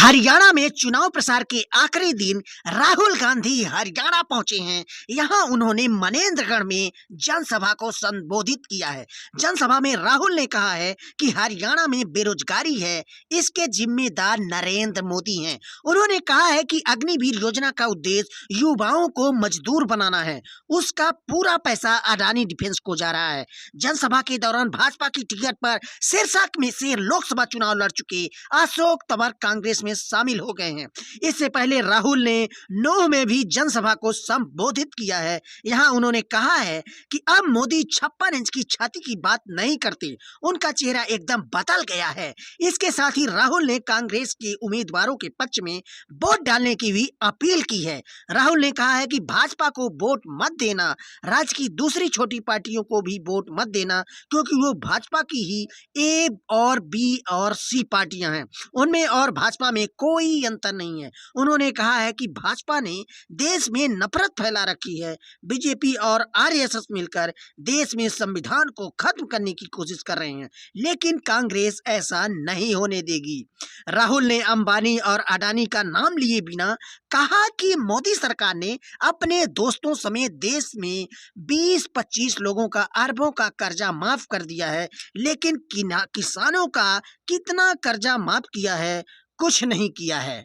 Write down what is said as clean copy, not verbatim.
हरियाणा में चुनाव प्रचार के आखिरी दिन राहुल गांधी हरियाणा पहुंचे हैं। यहां उन्होंने मनेंद्रगढ़ में जनसभा को संबोधित किया है। जनसभा में राहुल ने कहा है कि हरियाणा में बेरोजगारी है, इसके जिम्मेदार नरेंद्र मोदी हैं। उन्होंने कहा है कि अग्निवीर योजना का उद्देश्य युवाओं को मजदूर बनाना है, उसका पूरा पैसा अडानी डिफेंस को जा रहा है। जनसभा के दौरान भाजपा की टिकट पर शीर्षक में से लोकसभा चुनाव लड़ चुके अशोक तंवर कांग्रेस में शामिल हो गए हैं। इससे पहले राहुल ने नोह में भी जनसभा को संबोधित किया है। यहां उन्होंने कहा है कि अब मोदी 56 इंच की छाती की बात नहीं करते, उनका चेहरा एकदम बदल गया है। इसके साथ ही राहुल ने कांग्रेस के उम्मीदवारों के पक्ष में वोट डालने की भी अपील की है। राहुल ने कहा है कि भाजपा को वोट मत देना, राज्य की दूसरी छोटी पार्टियों को भी वोट मत देना, क्योंकि वो भाजपा की ही ए और बी और सी पार्टियां हैं, उनमें और भाजपा में कोई अंतर नहीं है। उन्होंने कहा है कि भाजपा ने देश में नफरत फैला रखी है। बीजेपी और आरएसएस मिलकर देश में संविधान को खत्म करने की कोशिश कर रहे हैं, लेकिन कांग्रेस ऐसा नहीं होने देगी। राहुल ने अंबानी और अडानी का नाम लिए बिना कहा कि मोदी सरकार ने अपने दोस्तों समेत देश में 20-25 लोगों का अरबों का कर्जा माफ कर दिया है, लेकिन किसानों का कितना कर्जा माफ किया है? कुछ नहीं किया है।